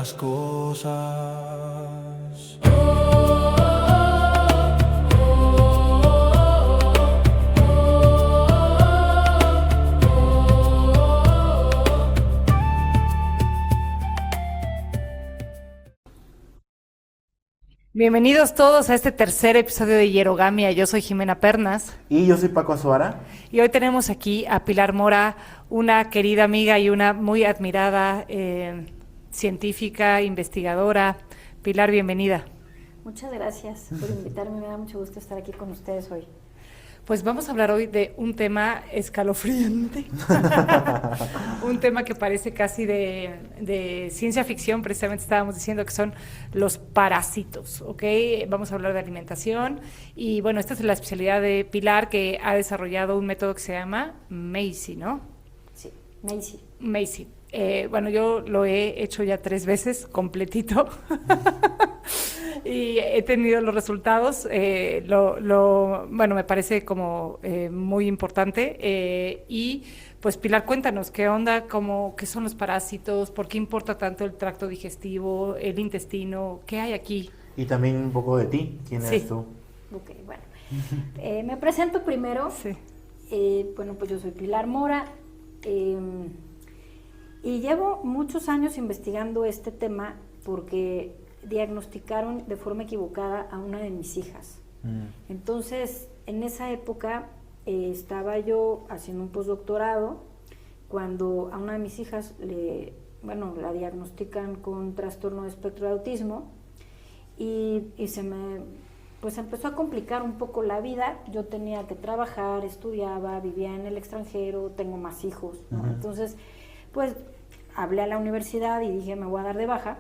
las cosas. Bienvenidos todos a este tercer episodio de Hierogamia. Yo soy Jimena Pernas Y yo soy Paco Azuara. y hoy tenemos aquí a Pilar Mora, una querida amiga y una muy admirada científica, investigadora. Pilar, bienvenida. Muchas gracias por invitarme, me da mucho gusto estar aquí con ustedes hoy. Pues vamos a hablar hoy de un tema escalofriante, un tema que parece casi de ciencia ficción. Precisamente estábamos diciendo que son los parásitos, ¿ok? Vamos a hablar de alimentación y bueno, esta es la especialidad de Pilar, que ha desarrollado un método que se llama MACI, ¿no? Sí, Macy. MACI. Bueno, yo lo he hecho ya 3 veces completito y he tenido los resultados. Bueno, me parece como muy importante. Y pues Pilar, cuéntanos, ¿qué onda? ¿Qué son los parásitos? ¿Por qué importa tanto el tracto digestivo, el intestino? ¿Qué hay aquí? Y también un poco de ti. ¿Quién Sí. eres tú? Ok, bueno. Me presento primero. Sí. Bueno, pues yo soy Pilar Mora y llevo muchos años investigando este tema porque diagnosticaron de forma equivocada a una de mis hijas. Entonces, en esa época estaba yo haciendo un postdoctorado cuando a una de mis hijas la diagnostican con trastorno de espectro de autismo y se me pues empezó a complicar un poco la vida. Yo tenía que trabajar, estudiaba, vivía en el extranjero, tengo más hijos, ¿no? Uh-huh. Entonces, pues hablé a la universidad y dije, me voy a dar de baja.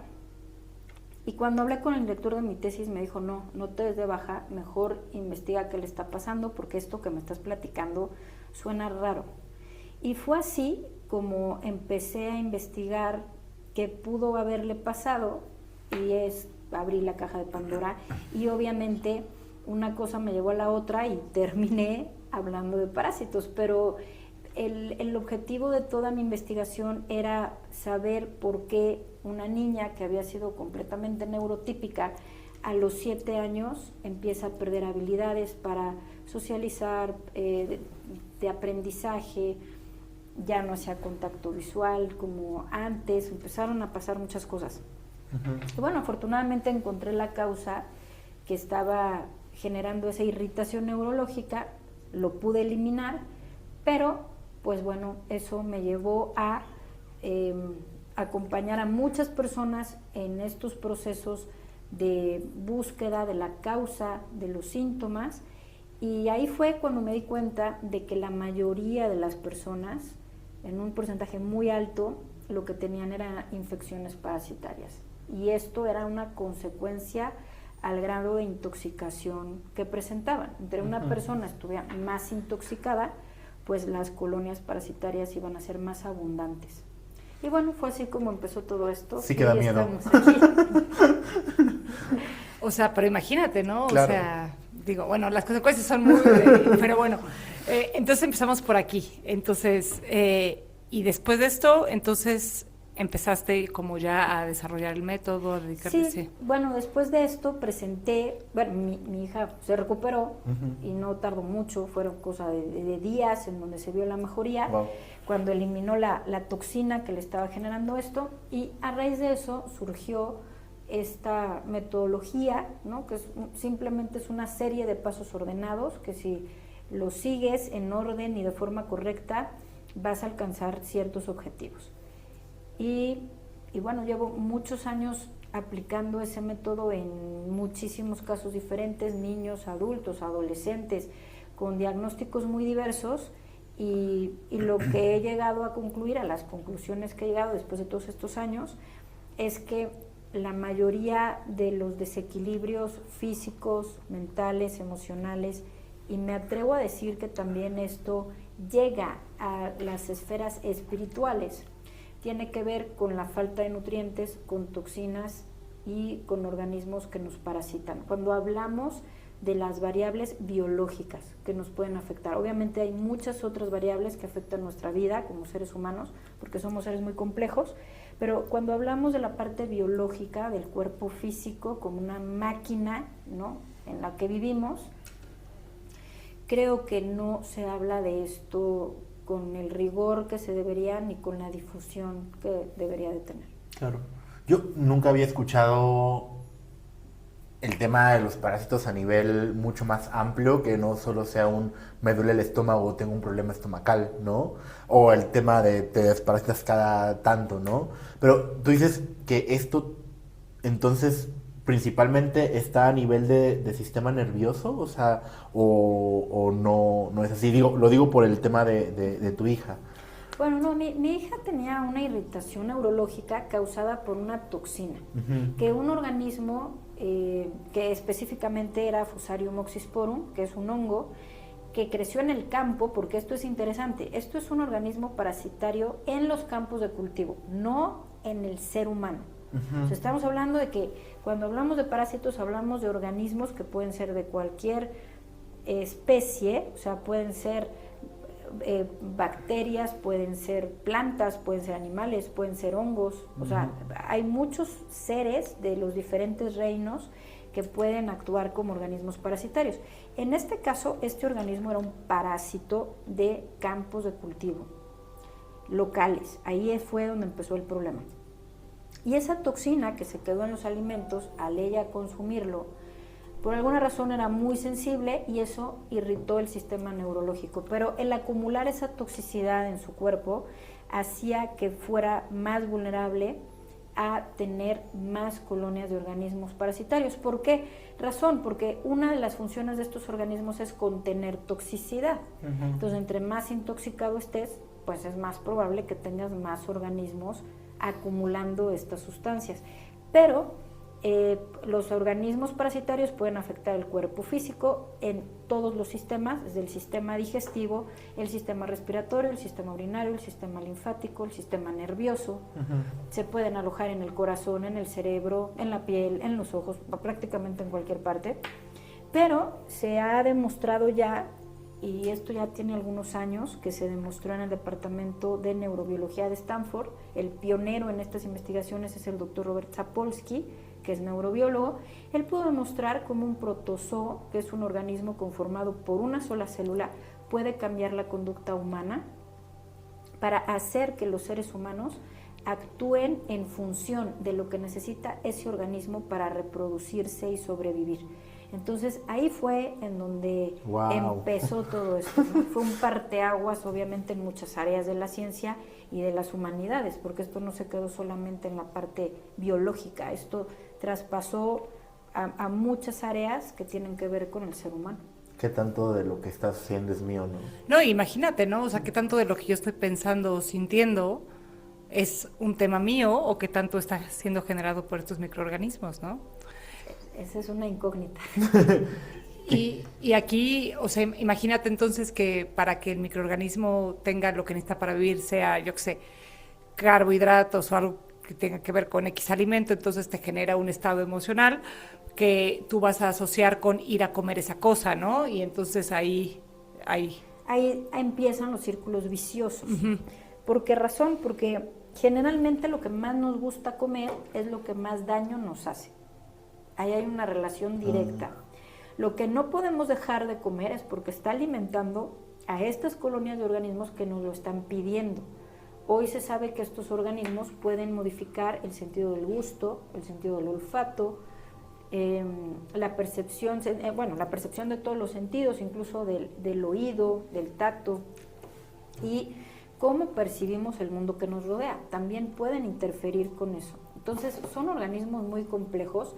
Y cuando hablé con el director de mi tesis me dijo, no te des de baja, mejor investiga qué le está pasando porque esto que me estás platicando suena raro. Y fue así como empecé a investigar qué pudo haberle pasado y abrí la caja de Pandora y obviamente una cosa me llevó a la otra y terminé hablando de parásitos, pero el objetivo de toda mi investigación era saber por qué una niña que había sido completamente neurotípica a los 7 años empieza a perder habilidades para socializar, de aprendizaje, ya no hacía contacto visual como antes, empezaron a pasar muchas cosas. Uh-huh. Y bueno, afortunadamente encontré la causa que estaba generando esa irritación neurológica, lo pude eliminar, pero pues bueno, eso me llevó a acompañar a muchas personas en estos procesos de búsqueda de la causa de los síntomas y ahí fue cuando me di cuenta de que la mayoría de las personas, en un porcentaje muy alto, lo que tenían eran infecciones parasitarias y esto era una consecuencia al grado de intoxicación que presentaban. Entre una persona estuviera más intoxicada, pues las colonias parasitarias iban a ser más abundantes. Y bueno, fue así como empezó todo esto. Sí que da miedo. Estamos aquí. O sea, pero imagínate, ¿no? Claro. O sea, digo, bueno, las consecuencias son muy... pero bueno, entonces empezamos por aquí. Entonces, y después de esto, entonces empezaste como ya a desarrollar el método, a dedicarte. Sí, bueno, después de esto presenté, bueno, mi hija se recuperó. Uh-huh. Y no tardó mucho, fueron cosa de días en donde se vio la mejoría. Wow. Cuando eliminó la toxina que le estaba generando esto y a raíz de eso surgió esta metodología, ¿no? Que simplemente es una serie de pasos ordenados que si los sigues en orden y de forma correcta vas a alcanzar ciertos objetivos. Y bueno, llevo muchos años aplicando ese método en muchísimos casos diferentes, niños, adultos, adolescentes, con diagnósticos muy diversos. Y lo que he llegado a concluir, a las conclusiones que he llegado después de todos estos años, es que la mayoría de los desequilibrios físicos, mentales, emocionales, y me atrevo a decir que también esto llega a las esferas espirituales, tiene que ver con la falta de nutrientes, con toxinas y con organismos que nos parasitan. Cuando hablamos de las variables biológicas que nos pueden afectar. Obviamente hay muchas otras variables que afectan nuestra vida como seres humanos, porque somos seres muy complejos, Pero cuando hablamos de la parte biológica del cuerpo físico como una máquina, ¿no?, en la que vivimos, creo que no se habla de esto con el rigor que se debería ni con la difusión que debería de tener. Claro. Yo nunca había escuchado el tema de los parásitos a nivel mucho más amplio, que no solo sea un me duele el estómago o tengo un problema estomacal, ¿no? O el tema de te desparasitas cada tanto, ¿no? Pero tú dices que esto entonces principalmente está a nivel de sistema nervioso, o sea, o no es así. Lo digo por el tema de tu hija. Bueno, no, mi hija tenía una irritación neurológica causada por una toxina, que un organismo que específicamente era Fusarium oxysporum, que es un hongo, que creció en el campo, porque esto es interesante, esto es un organismo parasitario en los campos de cultivo, no en el ser humano. O sea, estamos hablando de que cuando hablamos de parásitos hablamos de organismos que pueden ser de cualquier especie, o sea, pueden ser bacterias, pueden ser plantas, pueden ser animales, pueden ser hongos, o sea, hay muchos seres de los diferentes reinos que pueden actuar como organismos parasitarios. En este caso, este organismo era un parásito de campos de cultivo locales, ahí fue donde empezó el problema. Y esa toxina que se quedó en los alimentos, al ella consumirlo, por alguna razón era muy sensible y eso irritó el sistema neurológico. Pero el acumular esa toxicidad en su cuerpo hacía que fuera más vulnerable a tener más colonias de organismos parasitarios. ¿Por qué razón? Porque una de las funciones de estos organismos es contener toxicidad. Entonces, entre más intoxicado estés, pues es más probable que tengas más organismos acumulando estas sustancias. Pero los organismos parasitarios pueden afectar el cuerpo físico en todos los sistemas, desde el sistema digestivo, el sistema respiratorio, el sistema urinario, el sistema linfático, el sistema nervioso. Se pueden alojar en el corazón, en el cerebro, en la piel, en los ojos, prácticamente en cualquier parte. Pero se ha demostrado ya, y esto ya tiene algunos años, que se demostró en el Departamento de Neurobiología de Stanford. El pionero en estas investigaciones es el doctor Robert Sapolsky, que es neurobiólogo. Él pudo demostrar cómo un protozoo, que es un organismo conformado por una sola célula, puede cambiar la conducta humana para hacer que los seres humanos actúen en función de lo que necesita ese organismo para reproducirse y sobrevivir. Entonces ahí fue en donde empezó todo esto, ¿no? Fue un parteaguas obviamente en muchas áreas de la ciencia y de las humanidades, porque esto no se quedó solamente en la parte biológica, esto traspasó a muchas áreas que tienen que ver con el ser humano. ¿Qué tanto de lo que estás haciendo es mío, no? No, imagínate, ¿no? O sea, qué tanto de lo que yo estoy pensando o sintiendo es un tema mío o qué tanto está siendo generado por estos microorganismos, ¿no? Esa es una incógnita. Y aquí, o sea, imagínate entonces que para que el microorganismo tenga lo que necesita para vivir, sea, yo qué sé, carbohidratos o algo que tenga que ver con X alimento, entonces te genera un estado emocional que tú vas a asociar con ir a comer esa cosa, ¿no? Y entonces ahí empiezan los círculos viciosos. ¿Por qué razón? Porque generalmente lo que más nos gusta comer es lo que más daño nos hace. Ahí hay una relación directa. Lo que no podemos dejar de comer es porque está alimentando a estas colonias de organismos que nos lo están pidiendo. Hoy se sabe que estos organismos pueden modificar el sentido del gusto, el sentido del olfato, la percepción de todos los sentidos, incluso del oído, del tacto, y cómo percibimos el mundo que nos rodea. También pueden interferir con eso. Entonces, son organismos muy complejos.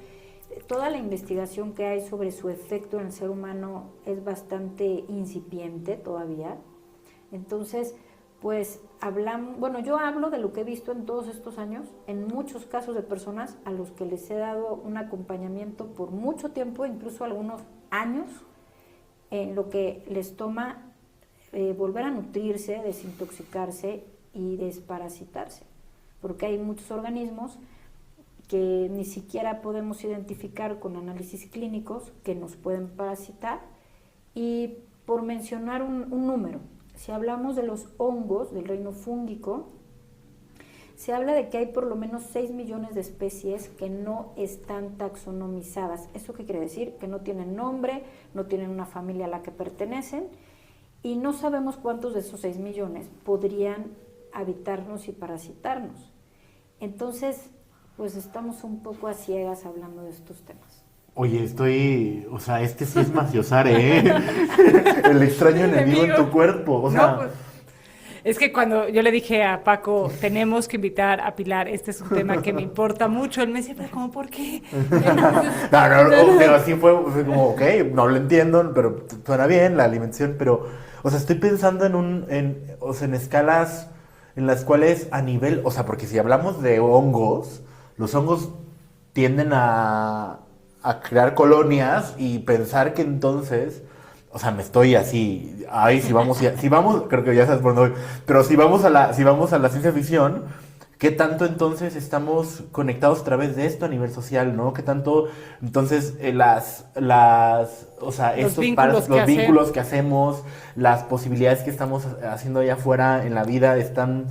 Toda la investigación que hay sobre su efecto en el ser humano es bastante incipiente todavía. Entonces, pues yo hablo de lo que he visto en todos estos años, en muchos casos de personas a los que les he dado un acompañamiento por mucho tiempo, incluso algunos años, en lo que les toma volver a nutrirse, desintoxicarse y desparasitarse, porque hay muchos organismos que ni siquiera podemos identificar con análisis clínicos que nos pueden parasitar. Y por mencionar un número, si hablamos de los hongos del reino fúngico, se habla de que hay por lo menos 6 millones de especies que no están taxonomizadas. ¿Eso qué quiere decir? Que no tienen nombre, no tienen una familia a la que pertenecen, y no sabemos cuántos de esos 6 millones podrían habitarnos y parasitarnos. Entonces, pues estamos un poco a ciegas hablando de estos temas. Oye, o sea, este sí es maciosare, ¿eh? El extraño enemigo en tu cuerpo, o sea... No, pues, es que cuando yo le dije a Paco, tenemos que invitar a Pilar, este es un tema que me importa mucho, él me decía, pero ¿cómo por qué? No, así fue como, ok, no lo entiendo, pero suena bien la alimentación, pero, o sea, estoy pensando o sea, en escalas en las cuales a nivel, o sea, porque si hablamos de hongos, los hongos tienden a crear colonias y pensar que entonces... O sea, me estoy así, ahí si vamos, creo que ya sabes por dónde voy, pero si vamos a la ciencia ficción, ¿qué tanto entonces estamos conectados a través de esto a nivel social, ¿no? ¿Qué tanto entonces o sea, los vínculos que hacemos, las posibilidades que estamos haciendo allá afuera en la vida están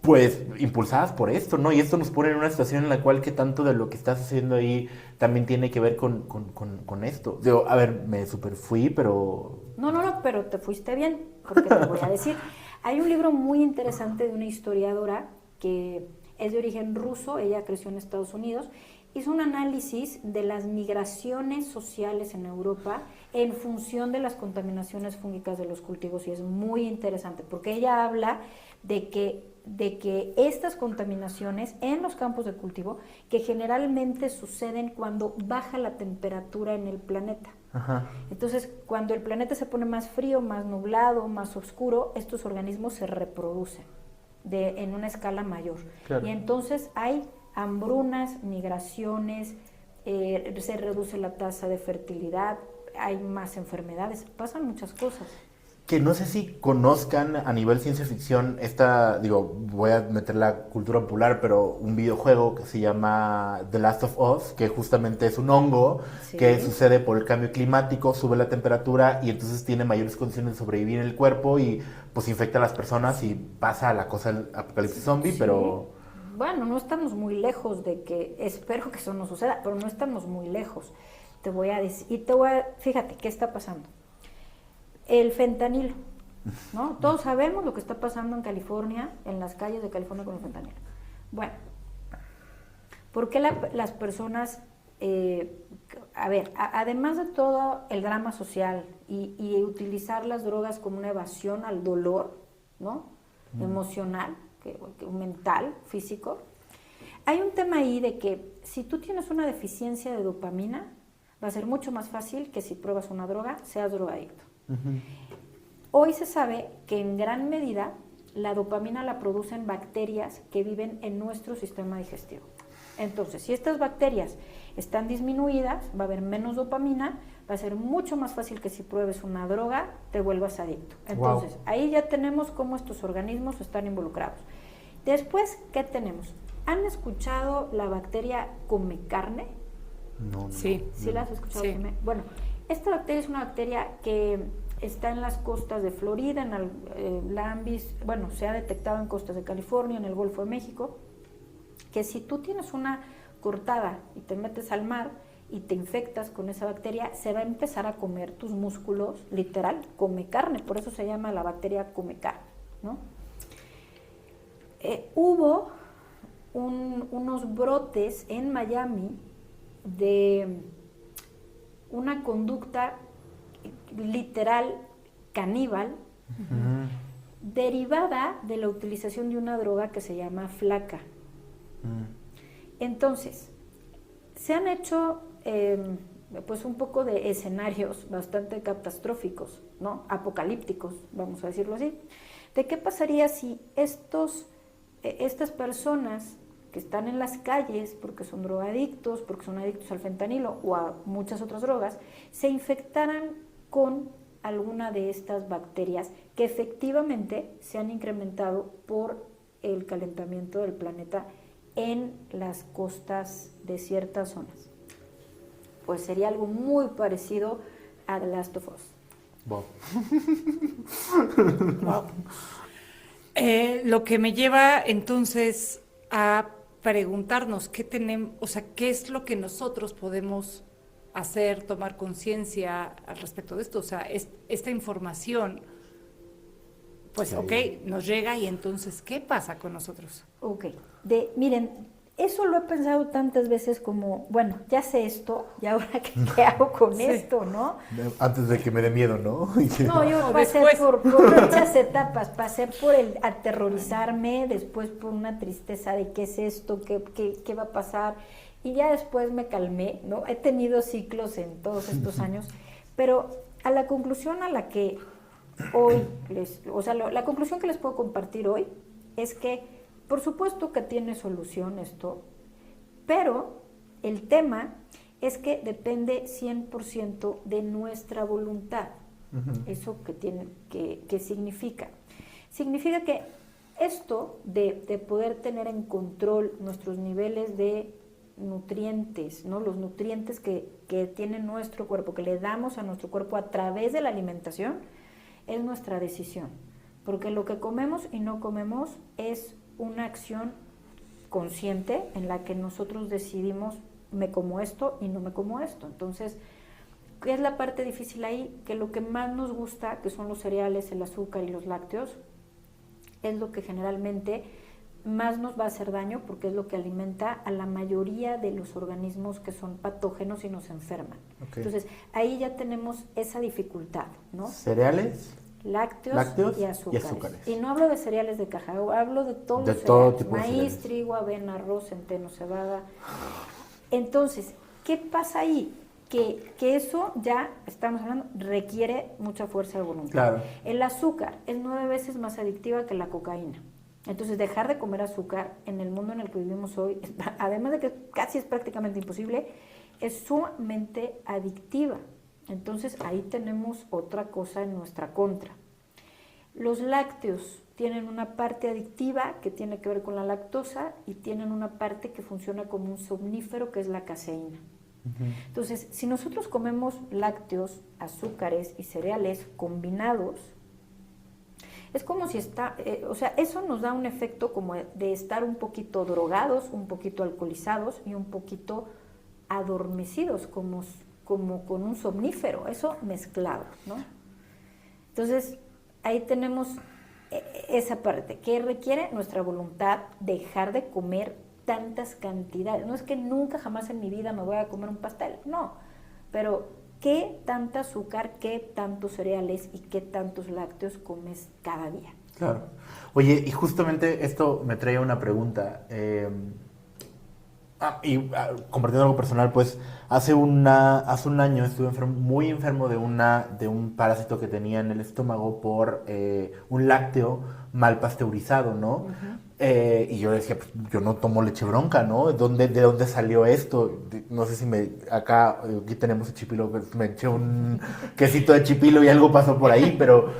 pues impulsadas por esto, ¿no? Y esto nos pone en una situación en la cual qué tanto de lo que estás haciendo ahí también tiene que ver con esto. Digo, a ver, me super fui, pero... No, pero te fuiste bien, porque te voy a decir. Hay un libro muy interesante de una historiadora que es de origen ruso, ella creció en Estados Unidos, hizo un análisis de las migraciones sociales en Europa en función de las contaminaciones fúngicas de los cultivos, y es muy interesante, porque ella habla de que estas contaminaciones en los campos de cultivo, que generalmente suceden cuando baja la temperatura en el planeta. Ajá. Entonces, cuando el planeta se pone más frío, más nublado, más oscuro, estos organismos se reproducen en una escala mayor. Claro. Y entonces hay hambrunas, migraciones, se reduce la tasa de fertilidad, hay más enfermedades, pasan muchas cosas. Que no sé si conozcan a nivel ciencia ficción voy a meter la cultura popular, pero un videojuego que se llama The Last of Us, que justamente es un hongo, sí, que sucede por el cambio climático, sube la temperatura y entonces tiene mayores condiciones de sobrevivir en el cuerpo y pues infecta a las personas y pasa la cosa del apocalipsis zombie, sí. Pero... Bueno, no estamos muy lejos de que, espero que eso no suceda, pero no estamos muy lejos. Te voy a decir, fíjate, ¿qué está pasando? El fentanilo, ¿no? Todos sabemos lo que está pasando en California, en las calles de California con el fentanilo. Bueno, ¿por qué las personas, además de todo el drama social y utilizar las drogas como una evasión al dolor, ¿no? Emocional, mental, físico, hay un tema ahí de que si tú tienes una deficiencia de dopamina, va a ser mucho más fácil que si pruebas una droga, seas drogadicto. Uh-huh. Hoy se sabe que en gran medida la dopamina la producen bacterias que viven en nuestro sistema digestivo. Entonces, si estas bacterias están disminuidas, va a haber menos dopamina, va a ser mucho más fácil que si pruebes una droga te vuelvas adicto. Entonces, wow, ahí ya tenemos cómo estos organismos están involucrados. Después, ¿qué tenemos? ¿Han escuchado la bacteria come carne? No. Sí. ¿Sí la has escuchado? Sí. Bueno, esta bacteria es una bacteria que está en las costas de Florida, en el Lambis, bueno, se ha detectado en costas de California, en el Golfo de México, que si tú tienes una cortada y te metes al mar y te infectas con esa bacteria, se va a empezar a comer tus músculos, literal, come carne, por eso se llama la bacteria come carne, ¿no? Hubo unos brotes en Miami de una conducta literal caníbal, uh-huh, derivada de la utilización de una droga que se llama flaca. Uh-huh. Entonces, se han hecho pues un poco de escenarios bastante catastróficos, ¿no? Apocalípticos, vamos a decirlo así, de qué pasaría si estas personas que están en las calles porque son drogadictos, porque son adictos al fentanilo o a muchas otras drogas, se infectaran con alguna de estas bacterias que efectivamente se han incrementado por el calentamiento del planeta en las costas de ciertas zonas. Pues sería algo muy parecido a The Last of Us. Wow. Wow. Lo que me lleva entonces a preguntarnos qué tenemos, o sea, qué es lo que nosotros podemos hacer, tomar conciencia al respecto de esto. O sea, esta información, pues, Sí. ok, nos llega y entonces, ¿qué pasa con nosotros? Ok, miren, eso lo he pensado tantas veces como, bueno, ya sé esto, ¿y ahora qué hago con Sí. esto, no? Antes de que me dé miedo, ¿no? No, yo O pasé después. por muchas etapas, pasé por el aterrorizarme, después por una tristeza de qué es esto, qué va a pasar, y ya después me calmé, ¿no? He tenido ciclos en todos estos años, pero a la conclusión a la que hoy, la conclusión que les puedo compartir hoy es que, por supuesto que tiene solución esto, pero el tema es que depende 100% de nuestra voluntad. ¿Eso qué significa? Significa que esto de poder tener en control nuestros niveles de nutrientes, ¿no? Los nutrientes que tiene nuestro cuerpo, que le damos a nuestro cuerpo a través de la alimentación, es nuestra decisión. Porque lo que comemos y no comemos es una acción consciente en la que nosotros decidimos me como esto y no me como esto. Entonces, ¿qué es la parte difícil ahí? Que lo que más nos gusta, que son los cereales, el azúcar y los lácteos, es lo que generalmente más nos va a hacer daño porque es lo que alimenta a la mayoría de los organismos que son patógenos y nos enferman. Okay. Entonces, ahí ya tenemos esa dificultad, ¿no? Cereales, Lácteos y azúcares. Y no hablo de cereales de caja, hablo de todos los todo cereales, tipo de maíz, cereales. trigo, avena, arroz, centeno, cebada. Entonces, ¿qué pasa ahí? Que eso ya, estamos hablando, requiere mucha fuerza de voluntad. Claro. El azúcar es 9 veces más adictiva que la cocaína. Entonces, dejar de comer azúcar en el mundo en el que vivimos hoy, además de que casi es prácticamente imposible, es sumamente adictiva. Entonces, ahí tenemos otra cosa en nuestra contra. Los lácteos tienen una parte adictiva que tiene que ver con la lactosa y tienen una parte que funciona como un somnífero, que es la caseína. Entonces, si nosotros comemos lácteos, azúcares y cereales combinados, es como si eso nos da un efecto como de estar un poquito drogados, un poquito alcoholizados y un poquito adormecidos, como con un somnífero, eso mezclado, ¿no? Entonces, ahí tenemos esa parte que requiere nuestra voluntad, dejar de comer tantas cantidades. No es que nunca jamás en mi vida me voy a comer un pastel, no, pero ¿qué tanta azúcar, qué tantos cereales y qué tantos lácteos comes cada día? Claro. Oye, y justamente esto me trae una pregunta. Compartiendo algo personal, pues hace un año estuve muy enfermo de un parásito que tenía en el estómago por un lácteo mal pasteurizado, ¿no? Y yo decía, pues, yo no tomo leche bronca, ¿no? ¿De dónde salió esto? No sé si aquí tenemos el chipilo, pues, me eché un quesito de chipilo y algo pasó por ahí, pero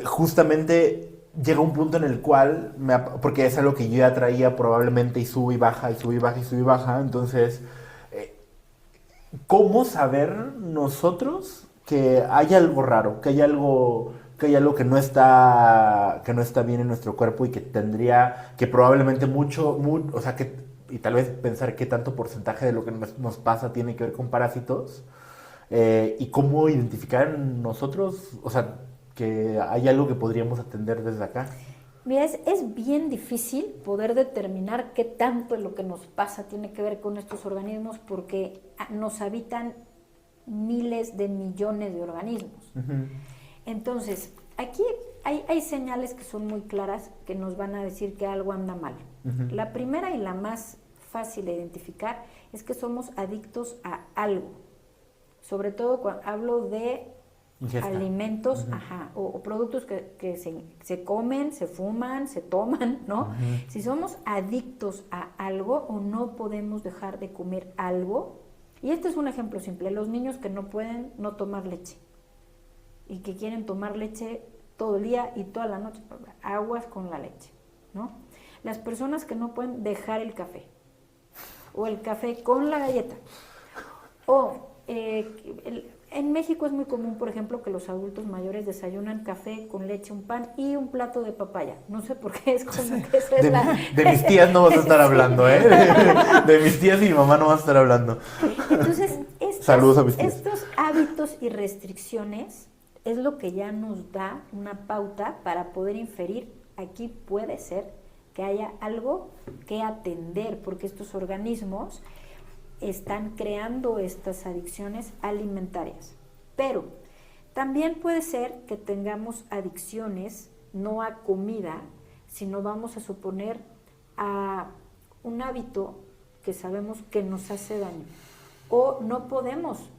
justamente llega un punto en el cual, porque es algo que yo ya traía probablemente y sube y baja, y sube y baja, y sube y baja, entonces, ¿cómo saber nosotros que hay algo raro, que hay algo que no está bien en nuestro cuerpo y que probablemente o sea, y tal vez pensar qué tanto porcentaje de lo que nos pasa tiene que ver con parásitos, y cómo identificar en nosotros, o sea, que hay algo que podríamos atender desde acá? Mira, es bien difícil poder determinar qué tanto de lo que nos pasa tiene que ver con estos organismos porque nos habitan miles de millones de organismos. Entonces, aquí hay señales que son muy claras que nos van a decir que algo anda mal. La primera y la más fácil de identificar es que somos adictos a algo. Sobre todo cuando hablo de ingesta. Alimentos, o productos que se comen, se fuman, se toman, ¿no? Si somos adictos a algo o no podemos dejar de comer algo, y este es un ejemplo simple, los niños que no pueden no tomar leche y que quieren tomar leche todo el día y toda la noche, aguas con la leche, ¿no? Las personas que no pueden dejar el café o el café con la galleta o En México es muy común, por ejemplo, que los adultos mayores desayunan café con leche, un pan y un plato de papaya. No sé por qué, es como que esa es De mis tías no vas a estar hablando, ¿eh? De mis tías y mi mamá no vas a estar hablando. Entonces, Saludos a mis tías. estos hábitos y restricciones es lo que ya nos da una pauta para poder inferir, aquí puede ser que haya algo que atender, porque estos organismos están creando estas adicciones alimentarias. Pero también puede ser que tengamos adicciones no a comida, sino vamos a suponer a un hábito que sabemos que nos hace daño. O no podemos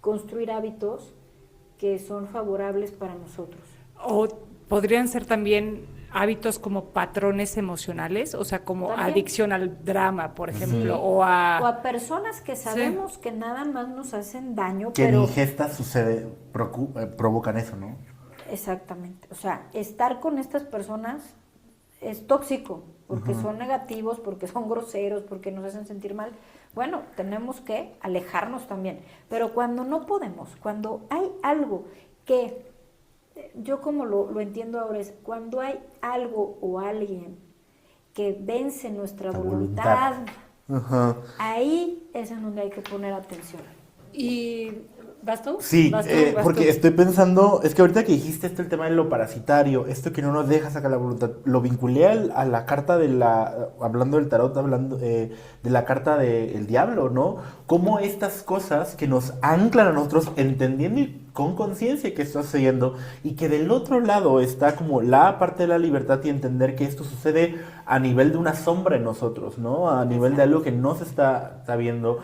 construir hábitos que son favorables para nosotros. O podrían ser también hábitos como patrones emocionales, o sea, como ¿También? Adicción al drama, por ejemplo, Sí. o a Personas que sabemos que nada más nos hacen daño, Que pero... en ingestas provocan eso, ¿no? Exactamente. O sea, estar con estas personas es tóxico, porque son negativos, porque son groseros, porque nos hacen sentir mal. Bueno, tenemos que alejarnos también. Pero cuando no podemos, cuando hay algo que, yo como lo entiendo ahora, es cuando hay algo o alguien que vence nuestra La voluntad, Ajá. ahí es en donde hay que poner atención. ¿Y vas tú? Sí, ¿Vas tú? ¿Vas porque tú? estoy pensando, es que ahorita que dijiste esto, el tema de lo parasitario, esto que no nos deja sacar la voluntad, lo vinculé a la carta de hablando del tarot, hablando de la carta del diablo, ¿no? Cómo estas cosas que nos anclan a nosotros, entendiendo y con conciencia que está sucediendo, y que del otro lado está como la parte de la libertad y entender que esto sucede a nivel de una sombra en nosotros, ¿no? A nivel de algo que no se está viendo,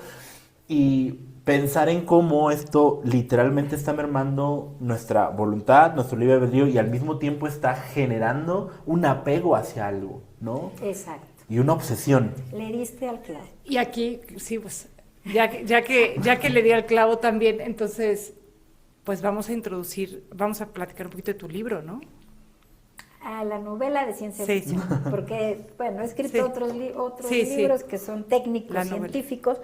y pensar en cómo esto literalmente está mermando nuestra voluntad, nuestro libre albedrío, y al mismo tiempo está generando un apego hacia algo, ¿no? Exacto. Y una obsesión. Le diste al clavo. Y aquí, sí, pues, ya que le di al clavo también, entonces, pues vamos a platicar un poquito de tu libro, ¿no? A la novela de ciencia Sí. ficción, porque, bueno, he escrito Sí. otros Sí, sí. libros que son técnicos, La novela. científicos.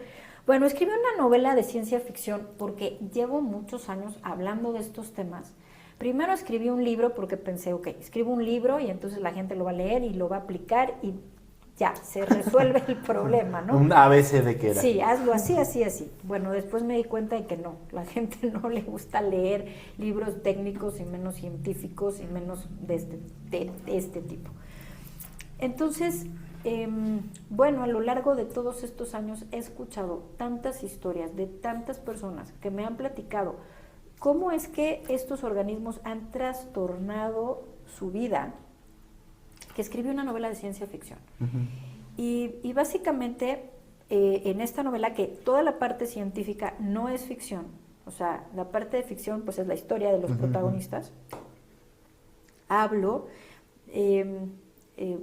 Bueno, escribí una novela de ciencia ficción porque llevo muchos años hablando de estos temas. Primero escribí un libro porque pensé, ok, escribo un libro y entonces la gente lo va a leer y lo va a aplicar y ya, se resuelve el problema, ¿no? Un ABC de que era. Sí, hazlo así, así, así. Bueno, después me di cuenta de que no, la gente no le gusta leer libros técnicos y menos científicos y menos de este tipo. Entonces, bueno, a lo largo de todos estos años he escuchado tantas historias de tantas personas que me han platicado cómo es que estos organismos han trastornado su vida, que escribí una novela de ciencia ficción. Y básicamente en esta novela, que toda la parte científica no es ficción, o sea, la parte de ficción pues es la historia de los protagonistas, hablo,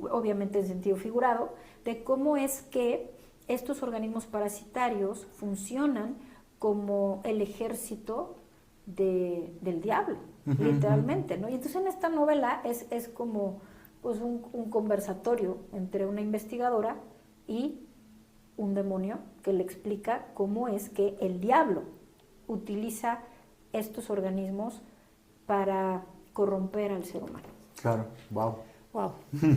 obviamente en sentido figurado, de cómo es que estos organismos parasitarios funcionan como el ejército del diablo, literalmente, ¿no? Y entonces en esta novela es como pues un conversatorio entre una investigadora y un demonio que le explica cómo es que el diablo utiliza estos organismos para corromper al ser humano. Claro, wow. Wow,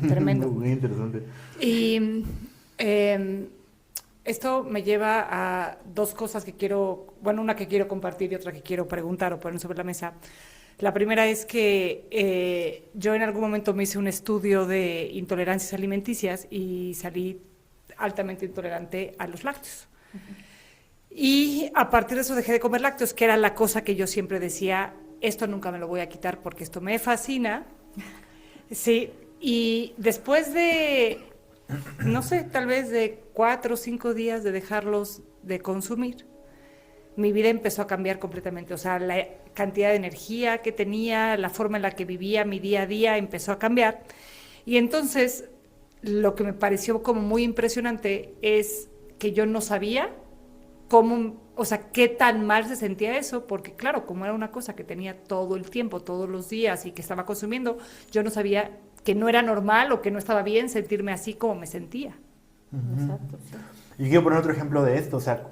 tremendo. Muy interesante. Y esto me lleva a dos cosas que quiero, bueno, una que quiero compartir y otra que quiero preguntar o poner sobre la mesa. La primera es que yo en algún momento me hice un estudio de intolerancias alimenticias y salí altamente intolerante a los lácteos. Y a partir de eso dejé de comer lácteos, que era la cosa que yo siempre decía, esto nunca me lo voy a quitar porque esto me fascina. Sí, y después de, no sé, tal vez de 4 o 5 días de dejarlos de consumir, mi vida empezó a cambiar completamente. O sea, la cantidad de energía que tenía, la forma en la que vivía, mi día a día empezó a cambiar. Y entonces, lo que me pareció como muy impresionante es que yo no sabía cómo, o sea, qué tan mal se sentía eso, porque claro, como era una cosa que tenía todo el tiempo, todos los días y que estaba consumiendo, yo no sabía que no era normal o que no estaba bien sentirme así como me sentía. Exacto, sí. Yo quiero poner otro ejemplo de esto, o sea,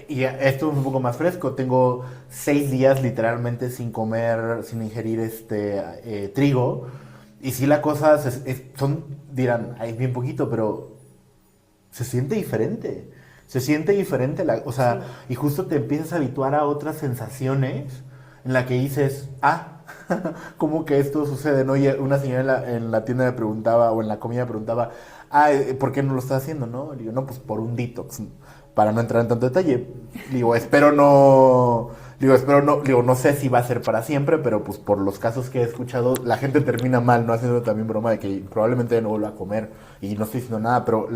y esto es un poco más fresco, tengo 6 días literalmente sin comer, sin ingerir trigo, y si la cosa, dirán, es bien poquito, pero se siente diferente. Se siente diferente, o sea, y justo te empiezas a habituar a otras sensaciones en la que dices, ¿cómo que esto sucede? ¿No? Y una señora en la tienda me preguntaba, o en la comida me preguntaba, ¿por qué no lo estás haciendo? ¿No? Le digo, no, pues por un detox, para no entrar en tanto detalle. Le digo, no sé si va a ser para siempre, pero pues por los casos que he escuchado, la gente termina mal, ¿no? Haciendo también broma de que probablemente no vuelva a comer, y no estoy diciendo nada, pero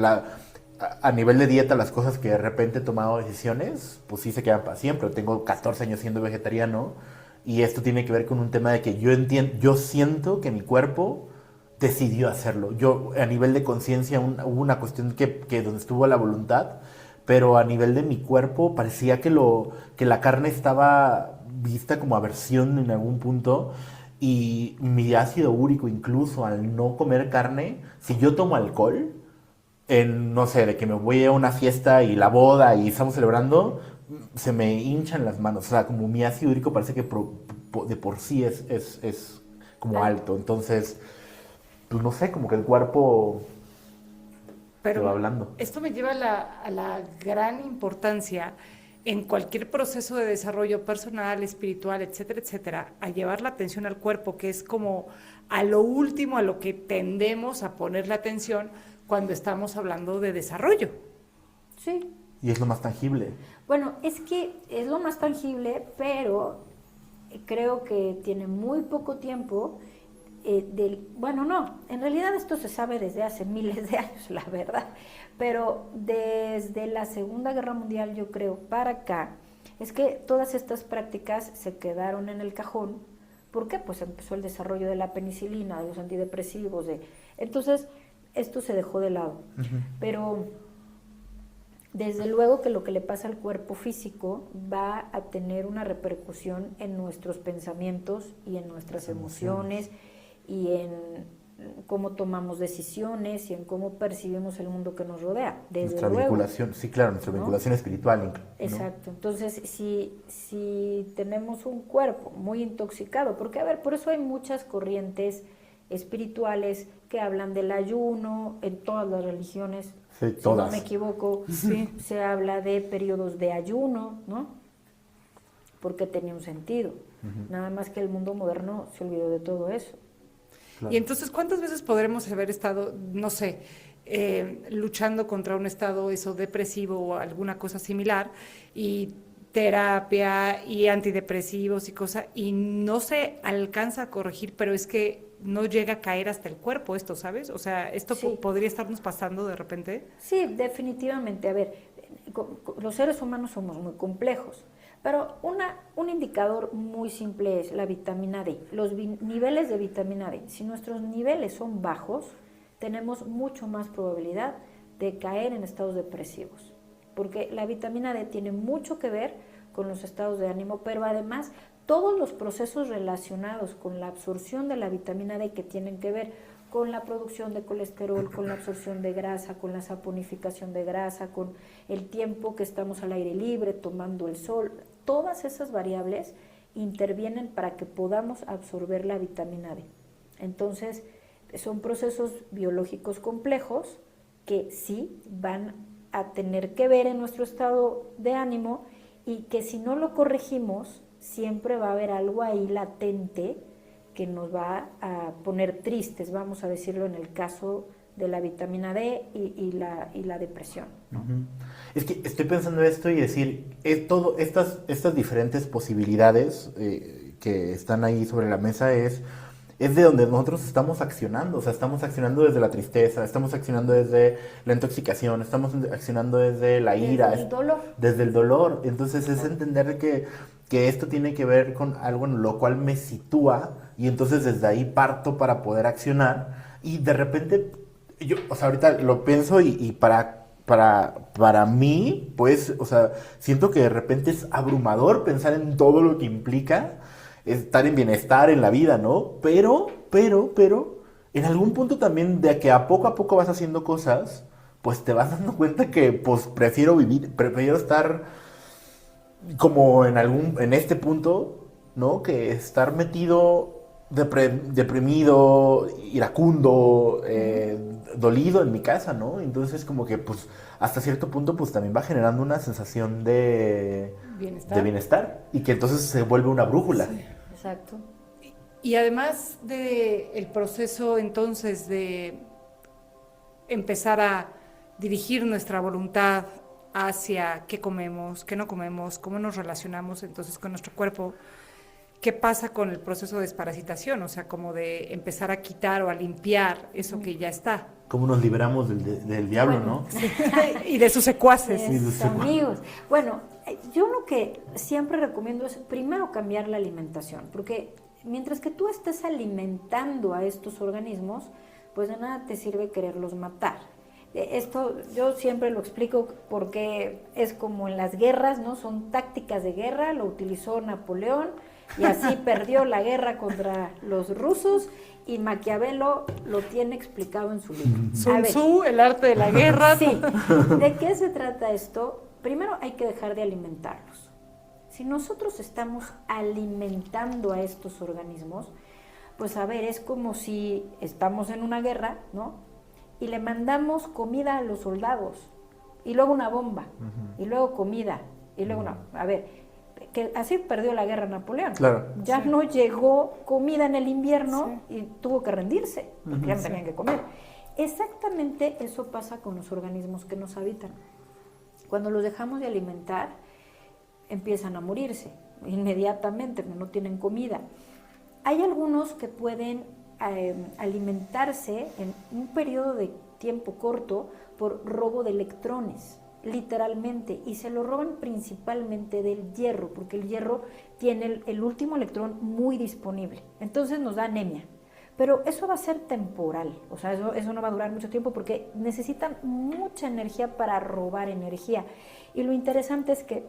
a nivel de dieta, las cosas que de repente he tomado decisiones, pues sí se quedan para siempre. Tengo 14 años siendo vegetariano, y esto tiene que ver con un tema de que yo siento que mi cuerpo decidió hacerlo. Yo, a nivel de conciencia, hubo una cuestión que donde estuvo la voluntad, pero a nivel de mi cuerpo parecía que la carne estaba vista como aversión en algún punto, y mi ácido úrico, incluso al no comer carne, si yo tomo alcohol, no sé, de que me voy a una fiesta y la boda y estamos celebrando, se me hinchan las manos. O sea, como mi ácido úrico parece que de por sí es como alto. Entonces, pues no sé, como que el cuerpo te va hablando. Esto me lleva a la gran importancia en cualquier proceso de desarrollo personal, espiritual, etcétera, etcétera, a llevar la atención al cuerpo, que es como a lo último a lo que tendemos a poner la atención cuando estamos hablando de desarrollo. Sí. Y es lo más tangible. Bueno, es que es lo más tangible, pero creo que tiene muy poco tiempo bueno, no, en realidad esto se sabe desde hace miles de años, la verdad, pero desde la Segunda Guerra Mundial, yo creo, para acá, es que todas estas prácticas se quedaron en el cajón. ¿Por qué? Pues empezó el desarrollo de la penicilina, de los antidepresivos, entonces esto se dejó de lado. Uh-huh. Pero desde luego que lo que le pasa al cuerpo físico va a tener una repercusión en nuestros pensamientos y en nuestras emociones y en cómo tomamos decisiones y en cómo percibimos el mundo que nos rodea. Desde nuestra luego, vinculación, sí, claro, nuestra vinculación espiritual. ¿No? Exacto. Entonces, si tenemos un cuerpo muy intoxicado, porque a ver, por eso hay muchas corrientes espirituales que hablan del ayuno en todas las religiones. Sí, si todas. no me equivoco, sí, se habla de periodos de ayuno, ¿no? Porque tenía un sentido. Uh-huh. Nada más que el mundo moderno se olvidó de todo eso. Claro. Y entonces, ¿cuántas veces podremos haber estado, no sé, luchando contra un estado depresivo o alguna cosa similar, y terapia y antidepresivos y cosas, y no se alcanza a corregir, pero es que no llega a caer hasta el cuerpo esto, ¿sabes? O sea, ¿esto sí podría estarnos pasando de repente? Sí, definitivamente. A ver, los seres humanos somos muy complejos, pero un indicador muy simple es la vitamina D, los niveles de vitamina D. Si nuestros niveles son bajos, tenemos mucho más probabilidad de caer en estados depresivos, porque la vitamina D tiene mucho que ver con los estados de ánimo, pero además todos los procesos relacionados con la absorción de la vitamina D, que tienen que ver con la producción de colesterol, con la absorción de grasa, con la saponificación de grasa, con el tiempo que estamos al aire libre, tomando el sol, todas esas variables intervienen para que podamos absorber la vitamina D. Entonces, son procesos biológicos complejos que sí van a tener que ver en nuestro estado de ánimo, y que si no lo corregimos, siempre va a haber algo ahí latente que nos va a poner tristes, vamos a decirlo, en el caso de la vitamina D y la depresión, ¿no? Uh-huh. Es que estoy pensando esto y decir, estas diferentes posibilidades que están ahí sobre la mesa es de donde nosotros estamos accionando. O sea, estamos accionando desde la tristeza, estamos accionando desde la intoxicación, estamos accionando desde la ira. Desde el dolor. Desde el dolor. Entonces es entender que esto tiene que ver con algo en lo cual me sitúa, y entonces desde ahí parto para poder accionar. Y de repente, yo, o sea, ahorita lo pienso y para mí, pues, o sea, siento que de repente es abrumador pensar en todo lo que implica estar en bienestar en la vida, ¿no? Pero, en algún punto también de que a poco vas haciendo cosas, pues te vas dando cuenta que pues prefiero estar como en este punto, ¿no? Que estar metido, deprimido, iracundo, dolido en mi casa, ¿no? Entonces como que pues hasta cierto punto pues también va generando una sensación de bienestar y que entonces se vuelve una brújula. Sí. Exacto. Y además del proceso entonces de empezar a dirigir nuestra voluntad hacia qué comemos, qué no comemos, cómo nos relacionamos entonces con nuestro cuerpo, qué pasa con el proceso de desparasitación, o sea, como de empezar a quitar o a limpiar eso que ya está. Cómo nos liberamos del diablo, ¿no? Sí. Y de sus secuaces. Sí, de sus secuaces. Amigos. Bueno, yo lo que siempre recomiendo es primero cambiar la alimentación, porque mientras que tú estés alimentando a estos organismos, pues de nada te sirve quererlos matar. Esto yo siempre lo explico porque es como en las guerras, ¿no? Son tácticas de guerra, lo utilizó Napoleón y así perdió la guerra contra los rusos y Maquiavelo lo tiene explicado en su libro. Sun Tzu, el arte de la guerra. Sí. ¿De qué se trata esto? Primero hay que dejar de alimentarlos. Si nosotros estamos alimentando a estos organismos, pues a ver, es como si estamos en una guerra, ¿no? Y le mandamos comida a los soldados, y luego una bomba, y luego comida, y luego una... A ver, que así perdió la guerra Napoleón. Claro. Ya Sí. no llegó comida en el invierno Sí. y tuvo que rendirse, porque ya no Sí. tenían que comer. Exactamente eso pasa con los organismos que nos habitan. Cuando los dejamos de alimentar, empiezan a morirse inmediatamente, porque no tienen comida. Hay algunos que pueden alimentarse en un periodo de tiempo corto por robo de electrones, literalmente, y se lo roban principalmente del hierro, porque el hierro tiene el último electrón muy disponible, entonces nos da anemia. Pero eso va a ser temporal, o sea, eso no va a durar mucho tiempo porque necesitan mucha energía para robar energía. Y lo interesante es que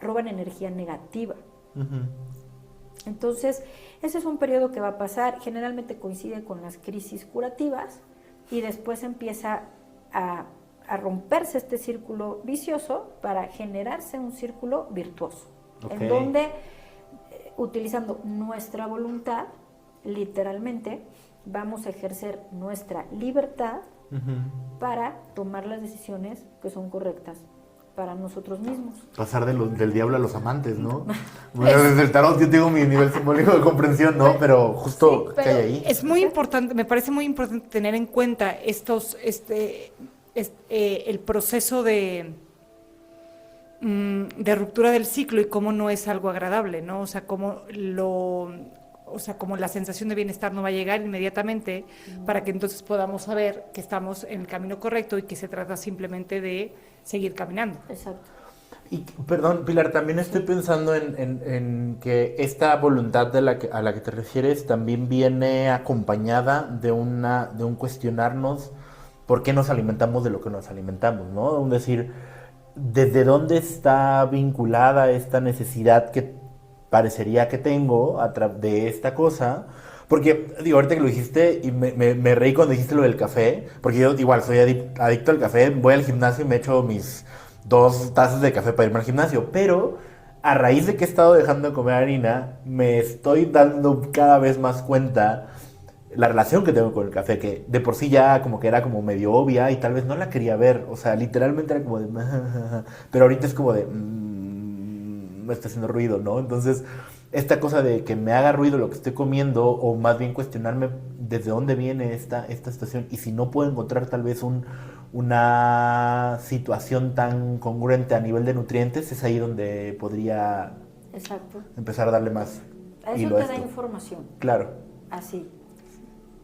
roban energía negativa. Uh-huh. Entonces, ese es un periodo que va a pasar, generalmente coincide con las crisis curativas y después empieza a romperse este círculo vicioso para generarse un círculo virtuoso, en donde, utilizando nuestra voluntad, literalmente, vamos a ejercer nuestra libertad para tomar las decisiones que son correctas para nosotros mismos. Pasar del diablo a los amantes, ¿no? Bueno, desde el tarot yo tengo mi nivel simbólico de comprensión, ¿no? Pero justo Sí, ¿qué hay ahí? Es muy importante, me parece muy importante tener en cuenta el proceso de ruptura del ciclo y cómo no es algo agradable, ¿no? O sea, como la sensación de bienestar no va a llegar inmediatamente para que entonces podamos saber que estamos en el camino correcto y que se trata simplemente de seguir caminando. Exacto. Y, perdón, Pilar, también estoy pensando en que esta voluntad a la que te refieres también viene acompañada de un cuestionarnos por qué nos alimentamos de lo que nos alimentamos, ¿no? Es decir, ¿desde dónde está vinculada esta necesidad que parecería que tengo de esta cosa? Porque, digo, ahorita que lo dijiste y me reí cuando dijiste lo del café, porque yo igual soy adicto al café, voy al gimnasio y me echo mis 2 tazas de café para irme al gimnasio, pero a raíz de que he estado dejando de comer harina, me estoy dando cada vez más cuenta la relación que tengo con el café, que de por sí ya como que era como medio obvia y tal vez no la quería ver, o sea, literalmente era como de... pero ahorita es como de... me está haciendo ruido, ¿no? Entonces, esta cosa de que me haga ruido lo que estoy comiendo, o más bien cuestionarme desde dónde viene esta situación, y si no puedo encontrar tal vez una situación tan congruente a nivel de nutrientes, es ahí donde podría Exacto. empezar a darle más A eso hilo te a da esto. información. Claro. Así.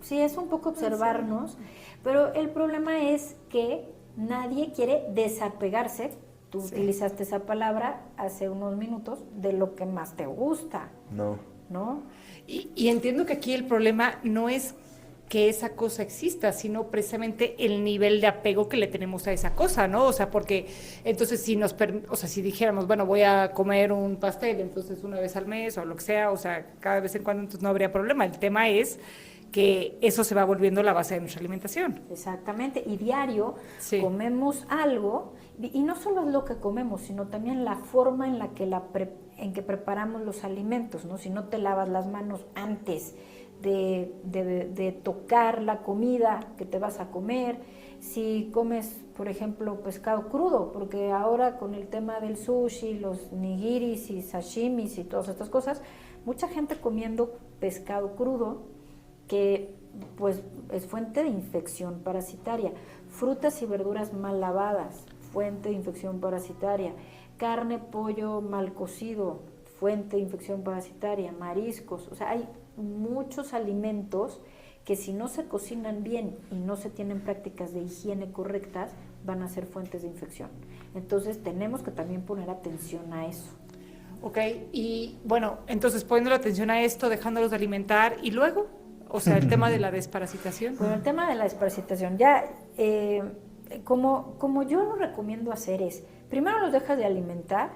Sí, es un poco observarnos, pero el problema es que nadie quiere desapegarse. Tú utilizaste esa palabra hace unos minutos, de lo que más te gusta, No. ¿no? Y entiendo que aquí el problema no es que esa cosa exista, sino precisamente el nivel de apego que le tenemos a esa cosa, ¿no? O sea, porque entonces si dijéramos, bueno, voy a comer un pastel, entonces una vez al mes o lo que sea, o sea, cada vez en cuando, entonces no habría problema. El tema es que eso se va volviendo la base de nuestra alimentación. Exactamente, y diario comemos algo, y no solo es lo que comemos, sino también la forma en la que en que preparamos los alimentos, ¿no? Si no te lavas las manos antes de tocar la comida que te vas a comer, si comes, por ejemplo, pescado crudo, porque ahora con el tema del sushi, los nigiris y sashimis y todas estas cosas, mucha gente comiendo pescado crudo, que pues es fuente de infección parasitaria. Frutas y verduras mal lavadas, fuente de infección parasitaria. Carne, pollo mal cocido, fuente de infección parasitaria. Mariscos, o sea, hay muchos alimentos que si no se cocinan bien y no se tienen prácticas de higiene correctas, van a ser fuentes de infección. Entonces tenemos que también poner atención a eso. Ok, y bueno, entonces poniendo atención a esto, dejándolos de alimentar, y luego, o sea, el tema de la desparasitación. Bueno, el tema de la desparasitación, ya, como yo lo recomiendo hacer es, primero los dejas de alimentar,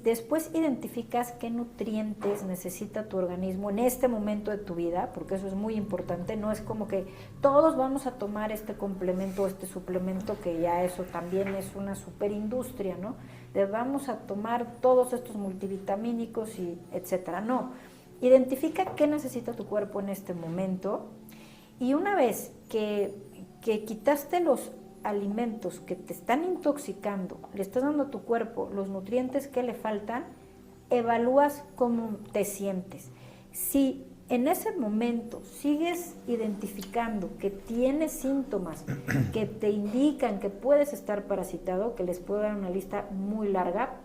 después identificas qué nutrientes necesita tu organismo en este momento de tu vida, porque eso es muy importante, no es como que todos vamos a tomar este complemento, este suplemento, que ya eso también es una superindustria, ¿no? Vamos a tomar todos estos multivitamínicos y etcétera, no. Identifica qué necesita tu cuerpo en este momento, y una vez que quitaste los alimentos que te están intoxicando, le estás dando a tu cuerpo los nutrientes que le faltan, evalúas cómo te sientes. Si en ese momento sigues identificando que tienes síntomas que te indican que puedes estar parasitado, que les puedo dar una lista muy larga,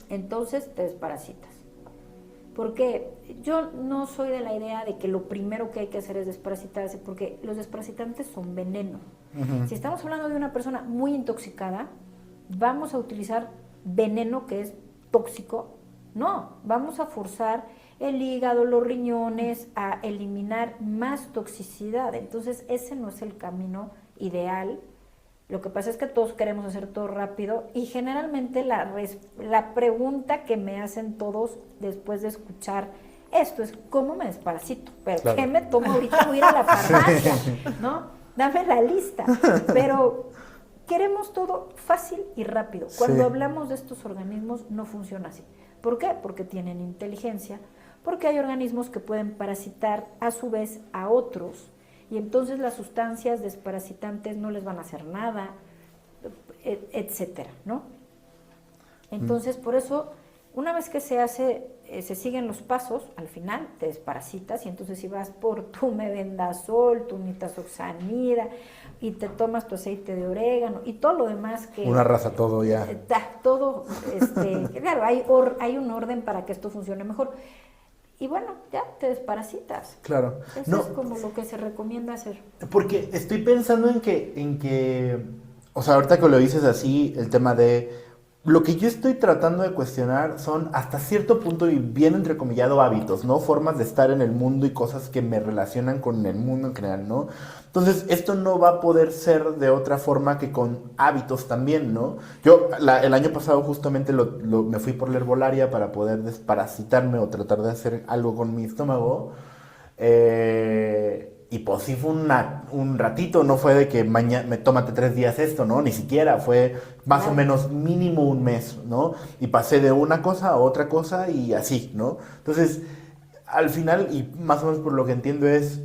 entonces te desparasitas. Porque yo no soy de la idea de que lo primero que hay que hacer es desparasitarse, porque los desparasitantes son veneno. Uh-huh. Si estamos hablando de una persona muy intoxicada, ¿vamos a utilizar veneno que es tóxico? No, vamos a forzar el hígado, los riñones a eliminar más toxicidad. Entonces ese no es el camino ideal. Lo que pasa es que todos queremos hacer todo rápido, y generalmente la pregunta que me hacen todos después de escuchar esto es: ¿cómo me desparasito? ¿Pero claro, qué me tomo ahorita? Voy a ir a la farmacia, ¿no? Dame la lista. Pero queremos todo fácil y rápido. Cuando hablamos de estos organismos no funciona así. ¿Por qué? Porque tienen inteligencia, porque hay organismos que pueden parasitar a su vez a otros, y entonces las sustancias desparasitantes no les van a hacer nada, etcétera, ¿no? Entonces, por eso, una vez que se siguen los pasos, al final te desparasitas, y entonces si vas por tu mebendazol, tu nitazoxanida, y te tomas tu aceite de orégano, y todo lo demás que... Una raza todo ya. Todo, claro, hay un orden para que esto funcione mejor. Y bueno, ya te desparasitas. Claro. Eso es como lo que se recomienda hacer. Porque estoy pensando en que, o sea, ahorita que lo dices así, el tema de, lo que yo estoy tratando de cuestionar son hasta cierto punto, y bien entrecomillado, hábitos, ¿no? Formas de estar en el mundo y cosas que me relacionan con el mundo en general, ¿no? Entonces, esto no va a poder ser de otra forma que con hábitos también, ¿no? Yo el año pasado justamente me fui por la herbolaria para poder desparasitarme o tratar de hacer algo con mi estómago. Y pues sí fue un ratito, no fue de que mañana tómate 3 días esto, ¿no? Ni siquiera, fue más o menos mínimo un mes, ¿no? Y pasé de una cosa a otra cosa y así, ¿no? Entonces, al final, y más o menos por lo que entiendo es,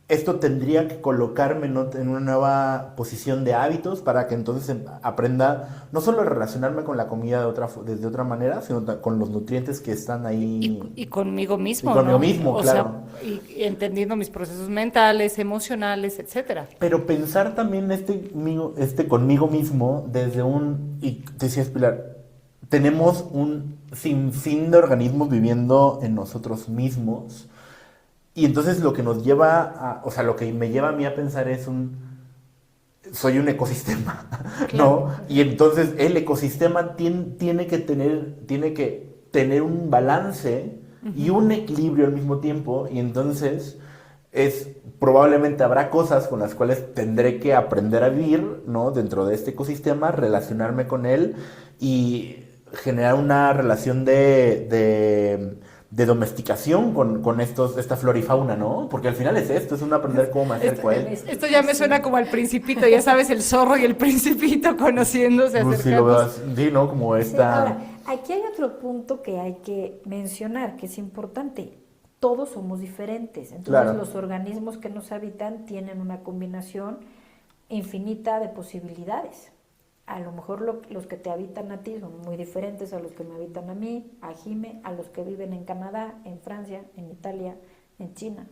esto tendría que colocarme en una nueva posición de hábitos para que entonces aprenda no solo a relacionarme con la comida desde otra manera, sino con los nutrientes que están ahí. Y conmigo mismo, y conmigo ¿no? mismo, o claro. Sea, y entendiendo mis procesos mentales, emocionales, etcétera. Pero pensar también conmigo mismo desde y decías, Pilar, tenemos un sinfín de organismos viviendo en nosotros mismos. Y entonces lo que nos lleva lo que me lleva a mí a pensar es soy un ecosistema, ¿no? Y entonces el ecosistema tiene que tener un balance y un equilibrio al mismo tiempo, y entonces probablemente habrá cosas con las cuales tendré que aprender a vivir, ¿no? Dentro de este ecosistema, relacionarme con él y generar una relación de domesticación con esta flora y fauna, ¿no? Porque al final es esto, es un aprender cómo me acerco a él. Esto ya me suena como al Principito, ya sabes, el zorro y el Principito conociéndose, Pues sí, lo veo acercándose. así, sí, ¿no? Como Sí, esta... ahora, aquí hay otro punto que hay que mencionar, que es importante. Todos somos diferentes, entonces Claro. los organismos que nos habitan tienen una combinación infinita de posibilidades. A lo mejor los que te habitan a ti son muy diferentes a los que me habitan a mí, a Jime, a los que viven en Canadá, en Francia, en Italia, en China.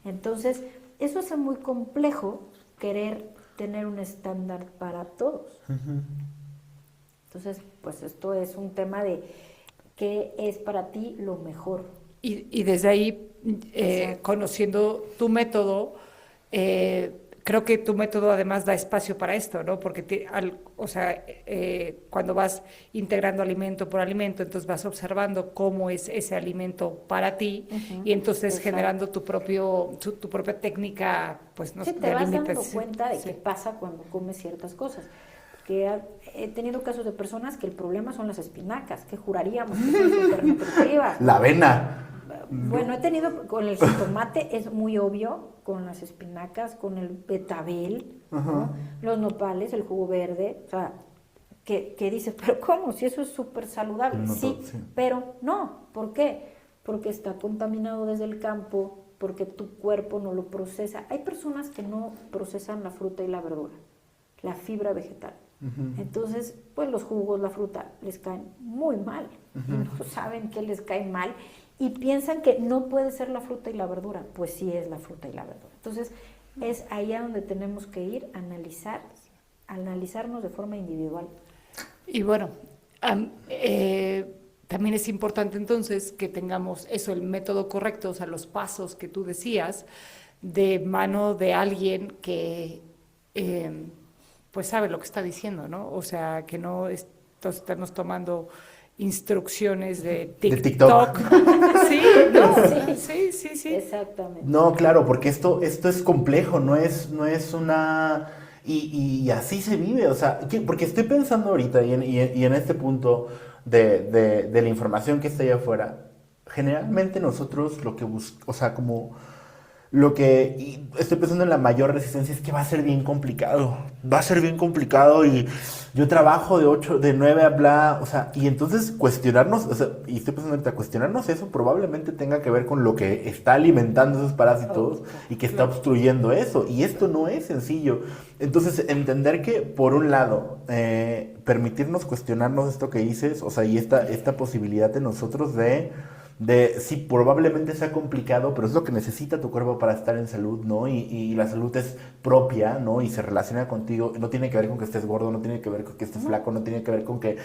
Entonces, eso hace muy complejo querer tener un estándar para todos. Entonces, pues esto es un tema de qué es para ti lo mejor. Y desde ahí, Exacto. conociendo tu método, creo que tu método además da espacio para esto, ¿no? Porque, o sea, cuando vas integrando alimento por alimento, entonces vas observando cómo es ese alimento para ti y entonces Exacto. generando tu propia técnica, pues, no Sí, sé, te de vas dando alimentación. cuenta de Sí. qué pasa cuando comes ciertas cosas. Porque he tenido casos de personas que el problema son las espinacas, que juraríamos que son súper nutritivas. La avena. Bueno, he tenido con el jitomate, es muy obvio, con las espinacas, con el betabel, ¿no? Los nopales, el jugo verde, o sea, que dices, pero ¿cómo? Si eso es súper saludable. No, Sí, sí. pero no. ¿Por qué? Porque está contaminado desde el campo, porque tu cuerpo no lo procesa. Hay personas que no procesan la fruta y la verdura, la fibra vegetal. Entonces, pues los jugos, la fruta, les caen muy mal. Y no saben que les cae mal y piensan que no puede ser la fruta y la verdura. Pues sí es la fruta y la verdura. Entonces, es ahí a donde tenemos que ir a analizarnos de forma individual. Y bueno, también es importante entonces que tengamos eso, el método correcto, o sea, los pasos que tú decías, de mano de alguien que pues sabe lo que está diciendo, ¿no? O sea, que no estamos tomando instrucciones de TikTok. Sí, no, sí. Exactamente. No, claro, porque esto es complejo, no es una... Y así se vive, o sea, porque estoy pensando ahorita y en este punto de la información que está allá afuera, generalmente nosotros lo que buscamos, o sea, como y estoy pensando en la mayor resistencia es que va a ser bien complicado. Va a ser bien complicado y yo trabajo de 9 a bla, o sea, y entonces cuestionarnos, o sea, y estoy pensando ahorita, cuestionarnos eso probablemente tenga que ver con lo que está alimentando esos parásitos y que está obstruyendo eso. Y esto no es sencillo. Entonces, entender que, por un lado, permitirnos cuestionarnos esto que dices, o sea, y esta posibilidad de nosotros de sí, probablemente sea complicado, pero es lo que necesita tu cuerpo para estar en salud, ¿no? Y la salud es propia, ¿no? Y se relaciona contigo, no tiene que ver con que estés gordo, no tiene que ver con que estés flaco, no tiene que ver con que...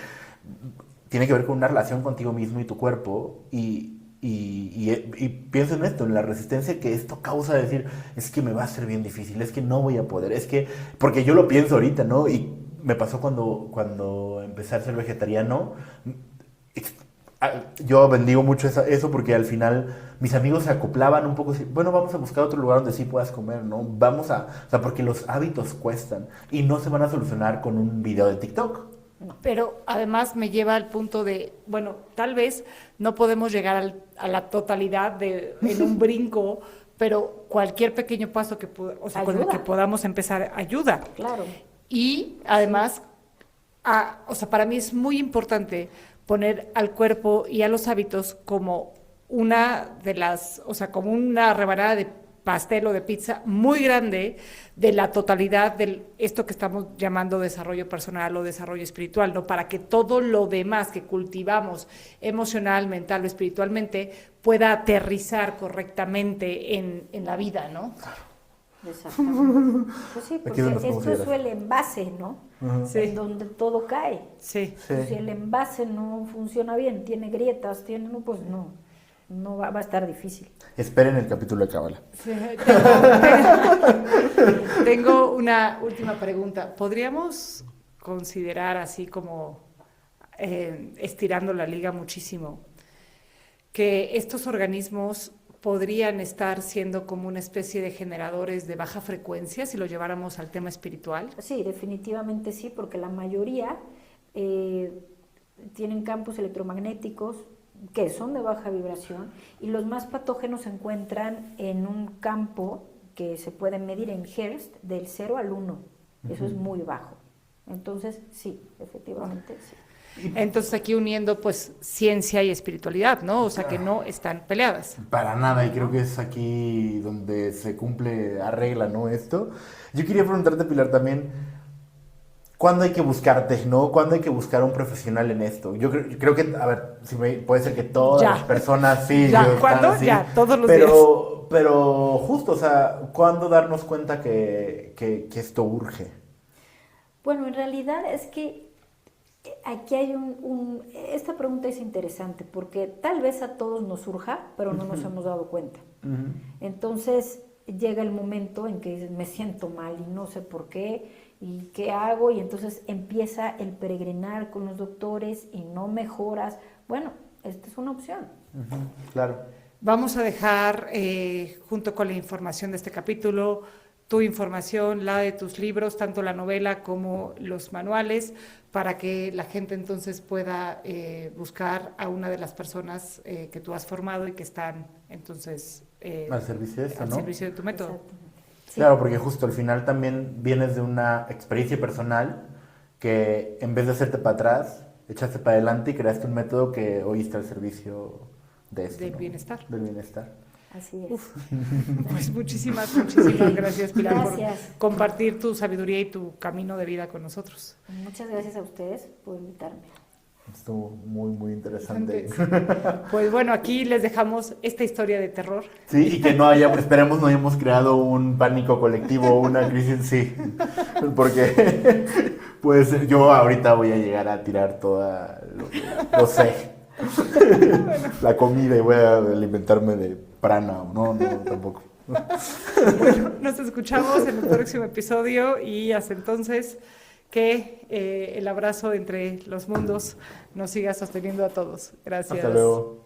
Tiene que ver con una relación contigo mismo y tu cuerpo, y pienso en esto, en la resistencia que esto causa de decir, es que me va a ser bien difícil, es que no voy a poder, es que... Porque yo lo pienso ahorita, ¿no? Y me pasó cuando empecé a ser vegetariano. Yo bendigo mucho eso porque al final mis amigos se acoplaban un poco, bueno, vamos a buscar otro lugar donde sí puedas comer, ¿no? O sea, porque los hábitos cuestan y no se van a solucionar con un video de TikTok. Pero además me lleva al punto de, bueno, tal vez no podemos llegar a la totalidad en un brinco, pero cualquier pequeño paso con el que podamos empezar ayuda. Claro. Y además, o sea, para mí es muy importante poner al cuerpo y a los hábitos como como una rebanada de pastel o de pizza muy grande de la totalidad de esto que estamos llamando desarrollo personal o desarrollo espiritual, ¿no? Para que todo lo demás que cultivamos emocional, mental o espiritualmente pueda aterrizar correctamente en la vida, ¿no? Exactamente. Pues sí, porque nos esto es el envase, ¿no? Sí. En donde todo cae. Sí. Pues si el envase no funciona bien, tiene grietas, pues no va a estar difícil. Esperen el capítulo de Cábala. Sí, tengo una última pregunta. ¿Podríamos considerar así como estirando la liga muchísimo que estos organismos podrían estar siendo como una especie de generadores de baja frecuencia si lo lleváramos al tema espiritual? Sí, definitivamente sí, porque la mayoría tienen campos electromagnéticos que son de baja vibración y los más patógenos se encuentran en un campo que se puede medir en Hertz del 0 al 1. Eso es muy bajo. Entonces, sí, efectivamente sí. Entonces aquí uniendo pues ciencia y espiritualidad, ¿no? O sea que no están peleadas. Para nada, y creo que es aquí donde se cumple, arregla, ¿no? Esto. Yo quería preguntarte, Pilar, también, ¿cuándo hay que buscarte, no? ¿Cuándo hay que buscar a un profesional en esto? Yo creo que, a ver, puede ser que todas Ya. las personas sí. Ya, están ¿cuándo? así, Ya, todos los días. Pero justo, o sea, ¿cuándo darnos cuenta que esto urge? Bueno, en realidad es que aquí hay esta pregunta es interesante porque tal vez a todos nos surja, pero no nos hemos dado cuenta. Entonces llega el momento en que me siento mal y no sé por qué y qué hago, y entonces empieza el peregrinar con los doctores y no mejoras. Bueno, esta es una opción. Claro. Vamos a dejar, junto con la información de este capítulo, tu información, la de tus libros, tanto la novela como los manuales, para que la gente entonces pueda buscar a una de las personas que tú has formado y que están entonces Al servicio de esto, al ¿no? servicio de tu método. Exactamente. Sí. Claro, porque justo al final también vienes de una experiencia personal que en vez de hacerte para atrás, echaste para adelante y creaste un método que hoy está al servicio de esto, Del ¿no? bienestar. Del bienestar. Así es. Uf, pues muchísimas gracias, Pilar, Gracias. por compartir tu sabiduría y tu camino de vida con nosotros. Muchas gracias a ustedes por invitarme. Estuvo muy, muy interesante. Pues bueno, aquí les dejamos esta historia de terror. Sí, y que no haya, esperemos no hayamos creado un pánico colectivo, una crisis, sí. Porque, pues yo ahorita voy a llegar a tirar toda, lo sé, la comida y voy a alimentarme de prana, no, tampoco. Bueno, nos escuchamos en el próximo episodio y hasta entonces que el abrazo entre los mundos nos siga sosteniendo a todos. Gracias. Hasta luego.